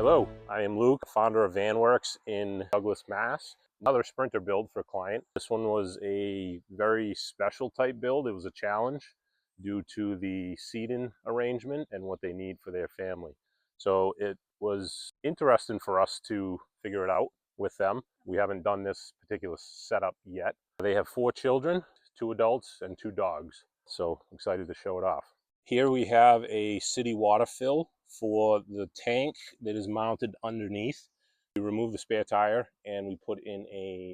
Hello, I am Luke, founder of VanWorks in Douglas, Mass. Another Sprinter build for a client. This one was a very special type build. It was a challenge due to the seating arrangement and what they need for their family. So it was interesting for us to figure it out with them. We haven't done this particular setup yet. They have 4 children, 2 adults and 2 dogs. So excited to show it off. Here we have a city water fill for the tank that is mounted underneath. We remove the spare tire and we put in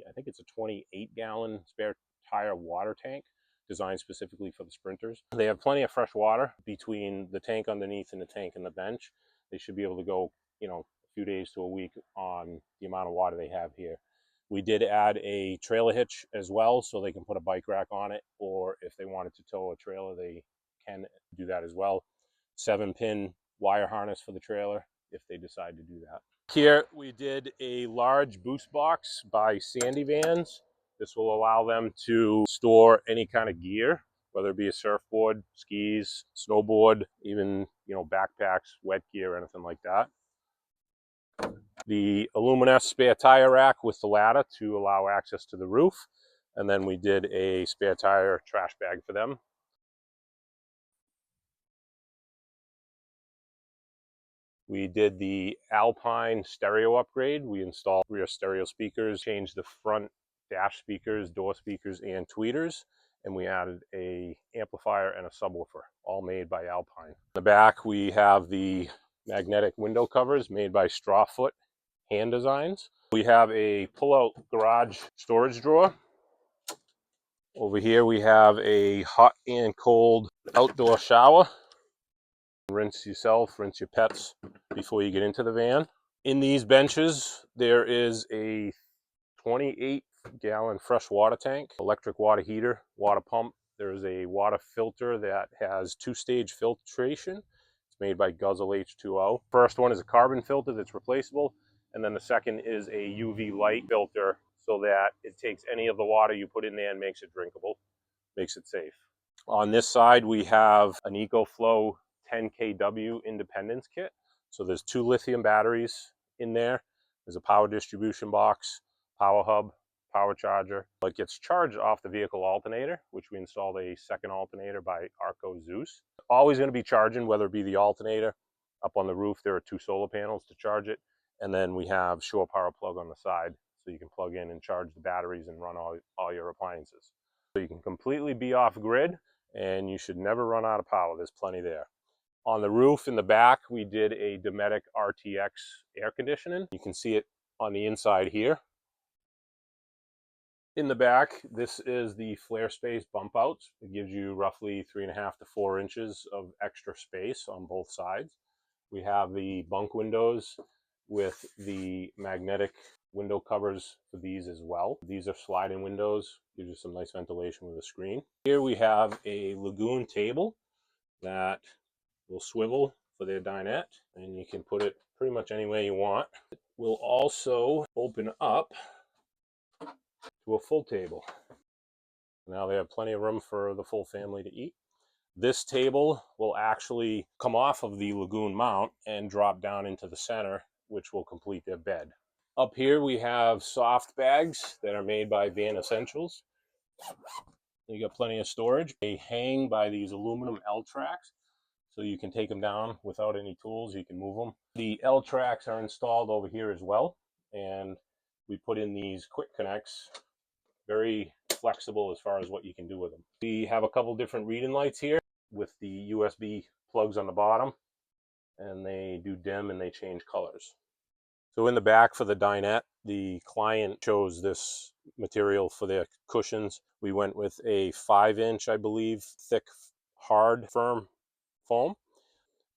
I think it's a 28-gallon spare tire water tank designed specifically for the Sprinters. They have plenty of fresh water between the tank underneath and the tank and the bench. They should be able to go, a few days to a week on the amount of water they have here. We did add a trailer hitch as well, so they can put a bike rack on it, or if they wanted to tow a trailer, they can do that as well. 7-pin wire harness for the trailer if they decide to do that. Here we did a large boost box by Sandy Vans. This will allow them to store any kind of gear, whether it be a surfboard, skis, snowboard, even backpacks, wet gear, anything like that. The Aluminess spare tire rack with the ladder to allow access to the roof. And then we did a spare tire trash bag for them. We did the Alpine stereo upgrade. We installed rear stereo speakers, changed the front dash speakers, door speakers, and tweeters, and we added a amplifier and a subwoofer, all made by Alpine. In the back, we have the magnetic window covers made by Strawfoot Hand Designs. We have a pull-out garage storage drawer. Over here, we have a hot and cold outdoor shower. Rinse yourself, rinse your pets before you get into the van. In these benches, there is a 28-gallon fresh water tank, electric water heater, water pump. There is a water filter that has 2-stage filtration. It's made by Guzzle H2O. First one is a carbon filter that's replaceable, and then the second is a UV light filter so that it takes any of the water you put in there and makes it drinkable, makes it safe. On this side, we have an EcoFlow 10 kW independence kit. So there's 2 lithium batteries in there. There's a power distribution box, power hub, power charger. It gets charged off the vehicle alternator, which we installed a second alternator by Arco Zeus. Always going to be charging, whether it be the alternator. Up on the roof, there are 2 solar panels to charge it. And then we have shore power plug on the side, so you can plug in and charge the batteries and run all your appliances. So you can completely be off grid, and you should never run out of power. There's plenty there. On the roof in the back, we did a Dometic RTX air conditioning. You can see it on the inside here. In the back, this is the flare space bump outs. It gives you roughly 3.5 to 4 inches of extra space on both sides. We have the bunk windows with the magnetic window covers for these as well. These are sliding windows, gives you some nice ventilation with a screen. Here we have a Lagoon table that will swivel for their dinette, and you can put it pretty much any way you want. It will also open up to a full table. Now they have plenty of room for the full family to eat. This table will actually come off of the Lagoon mount and drop down into the center, which will complete their bed. Up here we have soft bags that are made by Van Essentials. You got plenty of storage. They hang by these aluminum L-tracks, so you can take them down without any tools. You can move them. The L-tracks are installed over here as well, and we put in these quick connects. Very flexible as far as what you can do with them. We have a couple different reading lights here with the USB plugs on the bottom, and they do dim and they change colors. So in the back for the dinette, the client chose this material for their cushions. We went with a 5-inch, I believe, thick, hard, firm foam,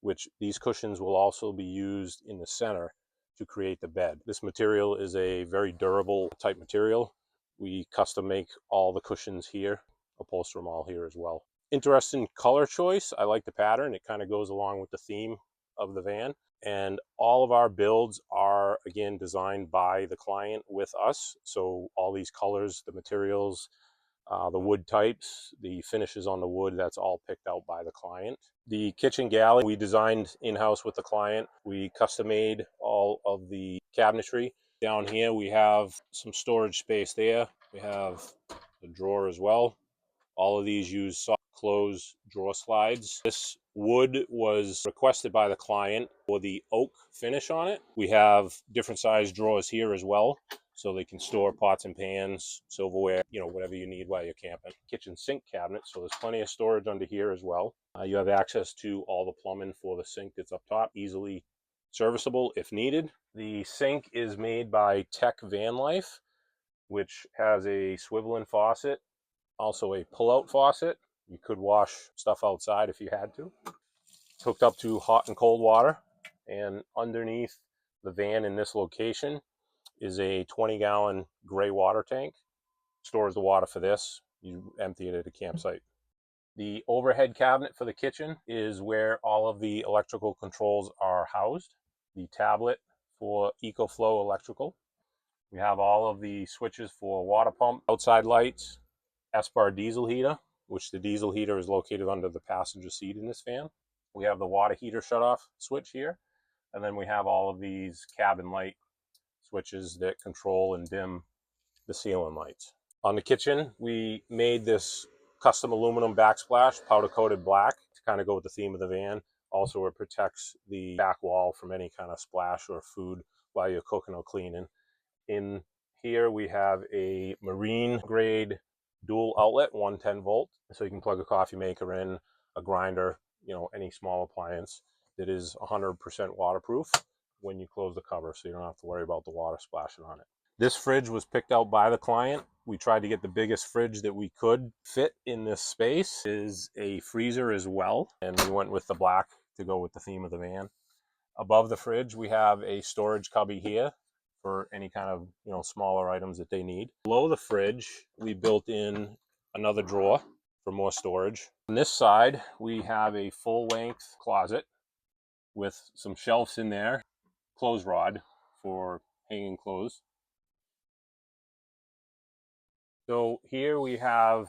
which these cushions will also be used in the center to create the bed. This material is a very durable type material. We custom make all the cushions here, upholster them all here as well. Interesting color choice. I like the pattern. It kind of goes along with the theme of the van. And all of our builds are, again, designed by the client with us. So all these colors, the materials, The wood types, the finishes on the wood, that's all picked out by the client. The kitchen galley we designed in-house with the client. We custom made all of the cabinetry. Down here we have some storage space there. We have the drawer as well. All of these use soft close drawer slides. This wood was requested by the client for the oak finish on it. We have different size drawers here as well, so they can store pots and pans, silverware, whatever you need while you're camping. Kitchen sink cabinet, so there's plenty of storage under here as well. You have access to all the plumbing for the sink that's up top, easily serviceable if needed. The sink is made by Tech Van Life, which has a swivel-in faucet, also a pull-out faucet. You could wash stuff outside if you had to. It's hooked up to hot and cold water, and underneath the van in this location is a 20-gallon gray water tank. Stores the water for this. You empty it at a campsite. The overhead cabinet for the kitchen is where all of the electrical controls are housed. The tablet for EcoFlow Electrical. We have all of the switches for water pump, outside lights, Espar diesel heater, which the diesel heater is located under the passenger seat in this van. We have the water heater shutoff switch here, and then we have all of these cabin light switches that control and dim the ceiling lights. On the kitchen, we made this custom aluminum backsplash, powder coated black, to kind of go with the theme of the van. Also, it protects the back wall from any kind of splash or food while you're cooking or cleaning. In here, we have a marine grade dual outlet, 110 volt, so you can plug a coffee maker in, a grinder, any small appliance that is 100% waterproof when you close the cover, so you don't have to worry about the water splashing on it. This fridge was picked out by the client. We tried to get the biggest fridge that we could fit in this space. It is a freezer as well, and we went with the black to go with the theme of the van. Above the fridge, we have a storage cubby here for any kind of smaller items that they need. Below the fridge, we built in another drawer for more storage. On this side, we have a full-length closet with some shelves in there, clothes rod for hanging clothes. So here we have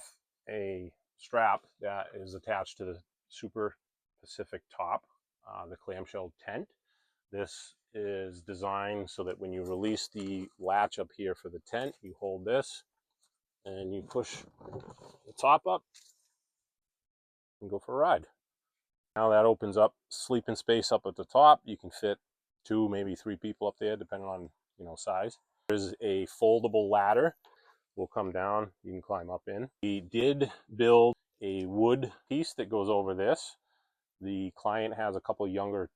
a strap that is attached to the Super Pacific top, the clamshell tent. This is designed so that when you release the latch up here for the tent, you hold this and you push the top up and go for a ride. Now that opens up sleeping space up at the top. You can fit 2, maybe 3 people up there, depending on size. There's a foldable ladder. Will come down, you can climb up in. We did build a wood piece that goes over this. The client has a couple younger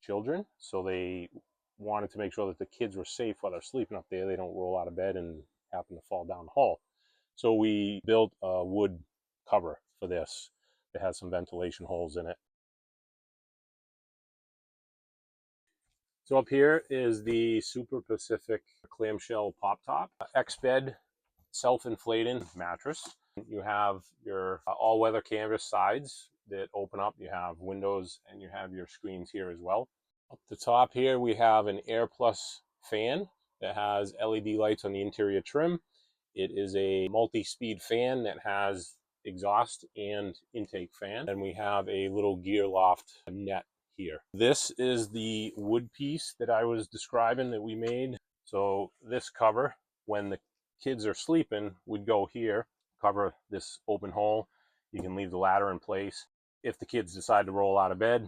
children, so they wanted to make sure that the kids were safe while they're sleeping up there. They don't roll out of bed and happen to fall down the hall. So we built a wood cover for this that has some ventilation holes in it. So up here is the Super Pacific clamshell pop top, X-bed self-inflating mattress. You have your all-weather canvas sides that open up. You have windows and you have your screens here as well. Up the top here we have an Air Plus fan that has LED lights on the interior trim. It is a multi-speed fan that has exhaust and intake fan. And we have a little gear loft net here. This is the wood piece that I was describing that we made. So this cover, when the kids are sleeping, would go here, cover this open hole. You can leave the ladder in place. If the kids decide to roll out of bed,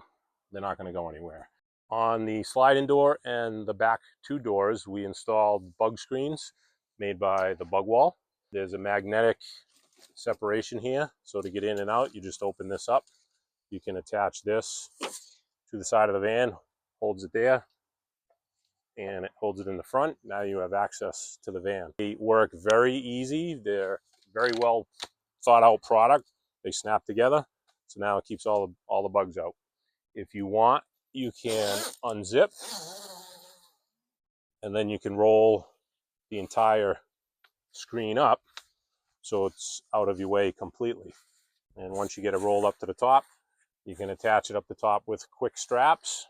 they're not going to go anywhere. On the sliding door and the back 2 doors, we installed bug screens made by the Bug Wall. There's a magnetic separation here, so to get in and out, you just open this up. You can attach this to the side of the van, holds it there, and it holds it in the front. Now you have access to the van. They work very easy. They're very well thought out product. They snap together, so now it keeps all the bugs out. If you want, you can unzip, and then you can roll the entire screen up so it's out of your way completely. And once you get it rolled up to the top, you can attach it up the top with quick straps